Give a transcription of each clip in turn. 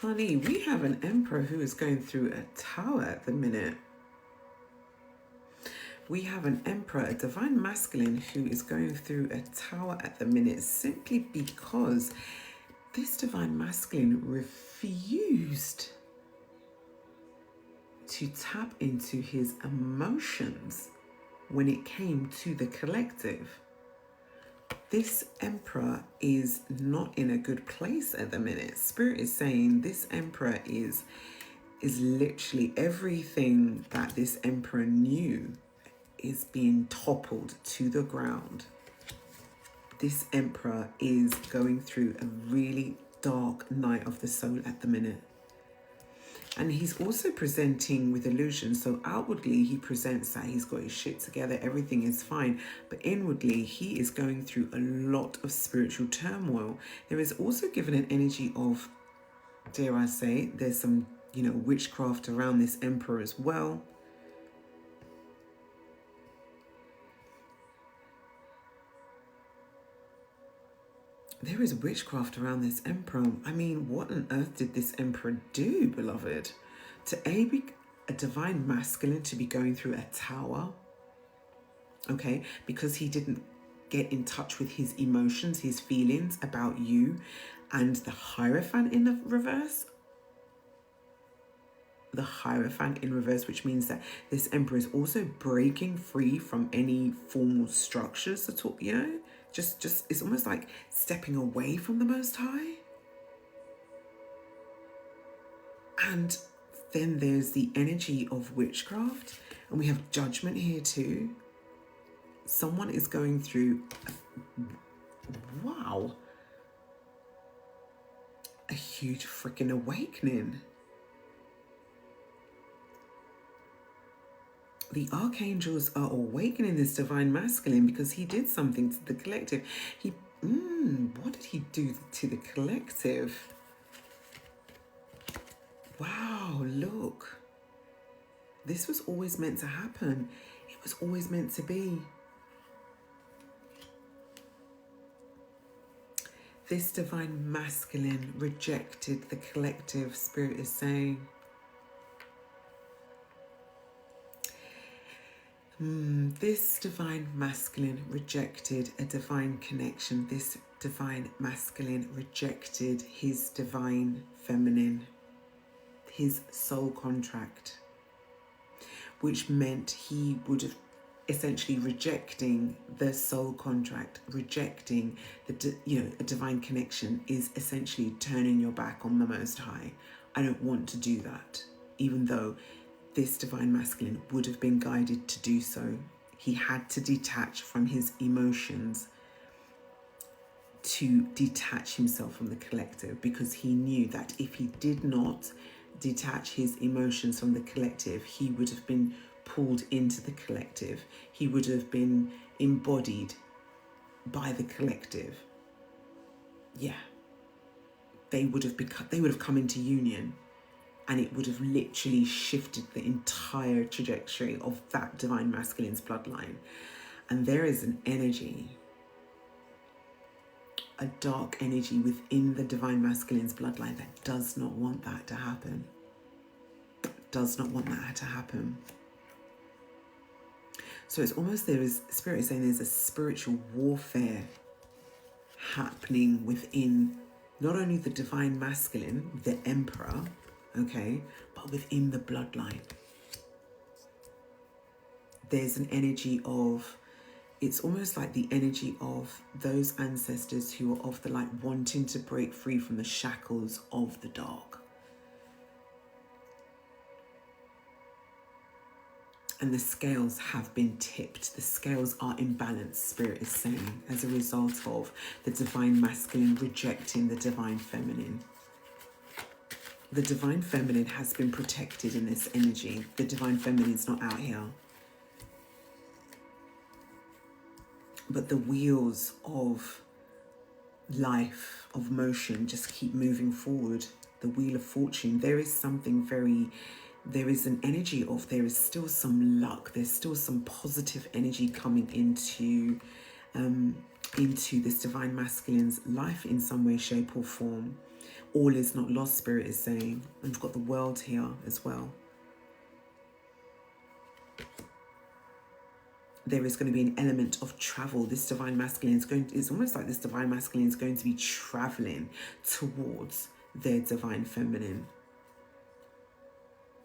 Honey, we have an emperor who is going through a tower at the minute. We have an emperor, a divine masculine, who is going through a tower at the minute simply because this divine masculine refused to tap into his emotions when it came to the collective. This emperor is not in a good place at the minute. Spirit is saying this emperor is literally everything that this emperor knew is being toppled to the ground. This emperor is going through a really dark night of the soul at the minute. And he's also presenting with illusion. So outwardly, he presents that he's got his shit together, everything is fine. But inwardly, he is going through a lot of spiritual turmoil. There is also given an energy of, dare I say, there's some, witchcraft around this emperor as well. There is witchcraft around this emperor. I mean, what on earth did this emperor do, beloved? To be a divine masculine, to be going through a tower, okay? Because he didn't get in touch with his emotions, his feelings about you, and the Hierophant in the reverse. The Hierophant in reverse, which means that this emperor is also breaking free from any formal structures at all, Just it's almost like stepping away from the Most High. And then there's the energy of witchcraft, and we have judgment here too. Someone is going through, a huge freaking awakening. The archangels are awakening this divine masculine because he did something to the collective. What did he do to the collective? Wow, look. This was always meant to happen. It was always meant to be. This divine masculine rejected the collective, Spirit is saying. This divine masculine rejected a divine connection. This divine masculine rejected his divine feminine, his soul contract, which meant he would have essentially rejecting the soul contract, rejecting a divine connection is essentially turning your back on the Most High. I don't want to do that, even though this divine masculine would have been guided to do so. He had to detach from his emotions to detach himself from the collective, because he knew that if he did not detach his emotions from the collective, he would have been pulled into the collective. He would have been embodied by the collective. Yeah. They would have come into union. And it would have literally shifted the entire trajectory of that divine masculine's bloodline. And there is an energy, a dark energy within the divine masculine's bloodline that does not want that to happen. Does not want that to happen. So it's almost, there is, Spirit is saying there's a spiritual warfare happening within not only the divine masculine, the emperor, okay, but within the bloodline. There's an energy of, it's almost like the energy of those ancestors who are of the light, wanting to break free from the shackles of the dark. And the scales have been tipped. The scales are imbalanced, Spirit is saying, as a result of the divine masculine rejecting the divine feminine. The divine feminine has been protected in this energy. The divine feminine is not out here. But the wheels of life, of motion, just keep moving forward. The wheel of fortune. There is something very, there is an energy of, there is still some luck. There's still some positive energy coming into this divine masculine's life in some way, shape or form. All is not lost, Spirit is saying. And we've got the world here as well. There is going to be an element of travel. This divine masculine it's almost like this divine masculine is going to be traveling towards their divine feminine.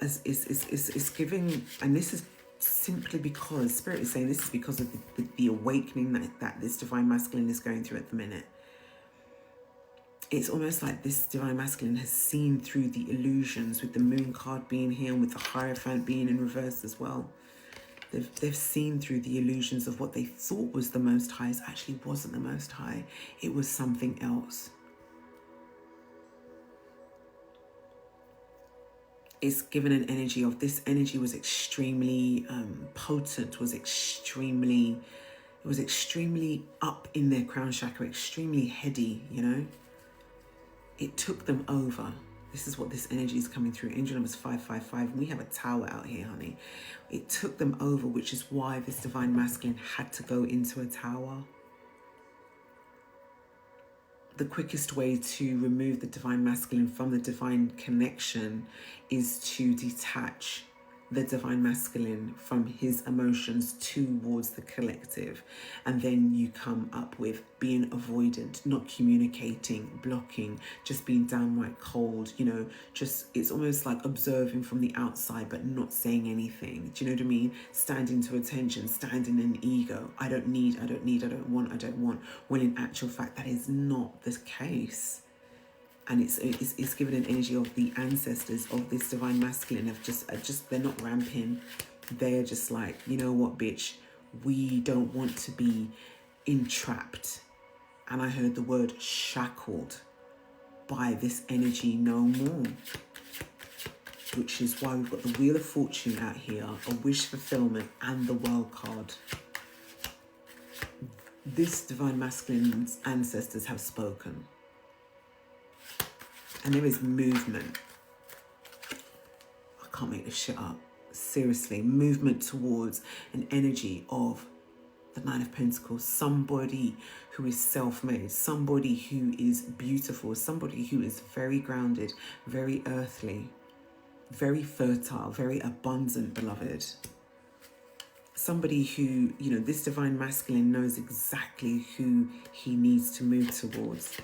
As it's giving, and this is simply because Spirit is saying this is because of the awakening that this divine masculine is going through at the minute. It's almost like this divine masculine has seen through the illusions, with the moon card being here and with the Hierophant being in reverse as well. They've seen through the illusions of what they thought was the Most High. It actually wasn't the Most High. It was something else. It's given an energy of, this energy was extremely potent, was extremely up in their crown chakra, extremely heady, you know. It took them over. This is what this energy is coming through. Angel number is 555. We have a tower out here, honey. It took them over, which is why this divine masculine had to go into a tower. The quickest way to remove the divine masculine from the divine connection is to detach the divine masculine from his emotions towards the collective. And then you come up with being avoidant, not communicating, blocking, just being downright cold, you know, just, it's almost like observing from the outside but not saying anything. Do you know what I mean? Standing to attention, standing in ego. I don't need, I don't want. When in actual fact, that is not the case. And it's given an energy of the ancestors of this divine masculine of just they're not ramping. They're just like, you know what, bitch, we don't want to be entrapped. And I heard the word shackled by this energy no more. Which is why we've got the Wheel of Fortune out here, a wish fulfillment, and the World card. This divine masculine's ancestors have spoken. And there is movement. I can't make this shit up. Seriously, movement towards an energy of the Nine of Pentacles. Somebody who is self-made, somebody who is beautiful, somebody who is very grounded, very earthly, very fertile, very abundant, beloved. Somebody who, you know, this divine masculine knows exactly who he needs to move towards.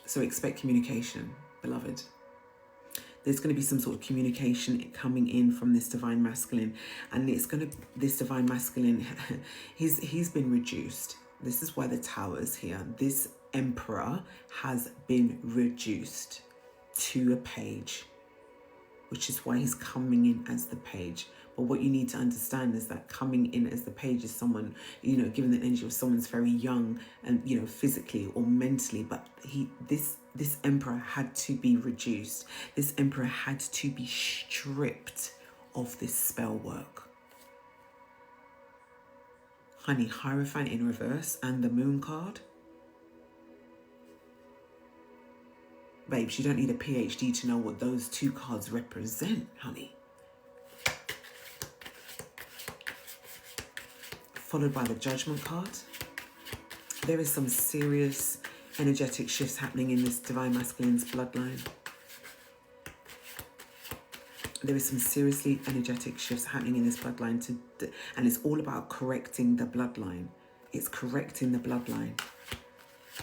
So expect communication, beloved. There's going to be some sort of communication coming in from this divine masculine. And it's going to, this divine masculine, he's been reduced. This is why the tower is here. This emperor has been reduced to a page, which is why he's coming in as the page. But what you need to understand is that coming in as the page is someone, you know, given the energy of someone's very young and, you know, physically or mentally. But this emperor had to be reduced. This emperor had to be stripped of this spell work. Honey, Hierophant in reverse and the Moon card. Babes, you don't need a PhD to know what those two cards represent, honey. Followed by the Judgment card. There is some serious energetic shifts happening in this divine masculine's bloodline. There is some seriously energetic shifts happening in this bloodline, and it's all about correcting the bloodline. It's correcting the bloodline.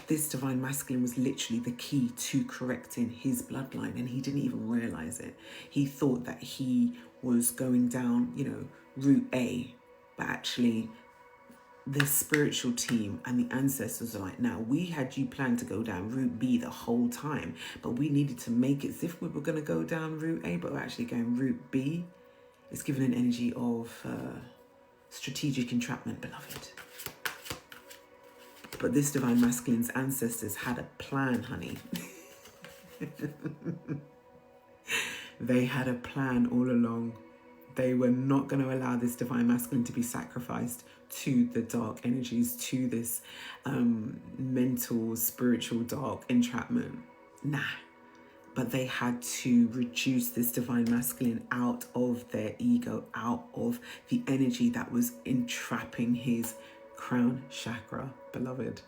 This divine masculine was literally the key to correcting his bloodline, and he didn't even realize it. He thought that he was going down, you know, route A, but actually the spiritual team and the ancestors are like, now, we had you planned to go down route B the whole time, but we needed to make it as if we were going to go down route A, but we're actually going route B. It's given an energy of strategic entrapment, beloved. But this divine masculine's ancestors had a plan, honey. They had a plan all along. They were not going to allow this divine masculine to be sacrificed to the dark energies, to this mental, spiritual, dark entrapment. Nah. But they had to reduce this divine masculine out of their ego, out of the energy that was entrapping his crown chakra, beloved.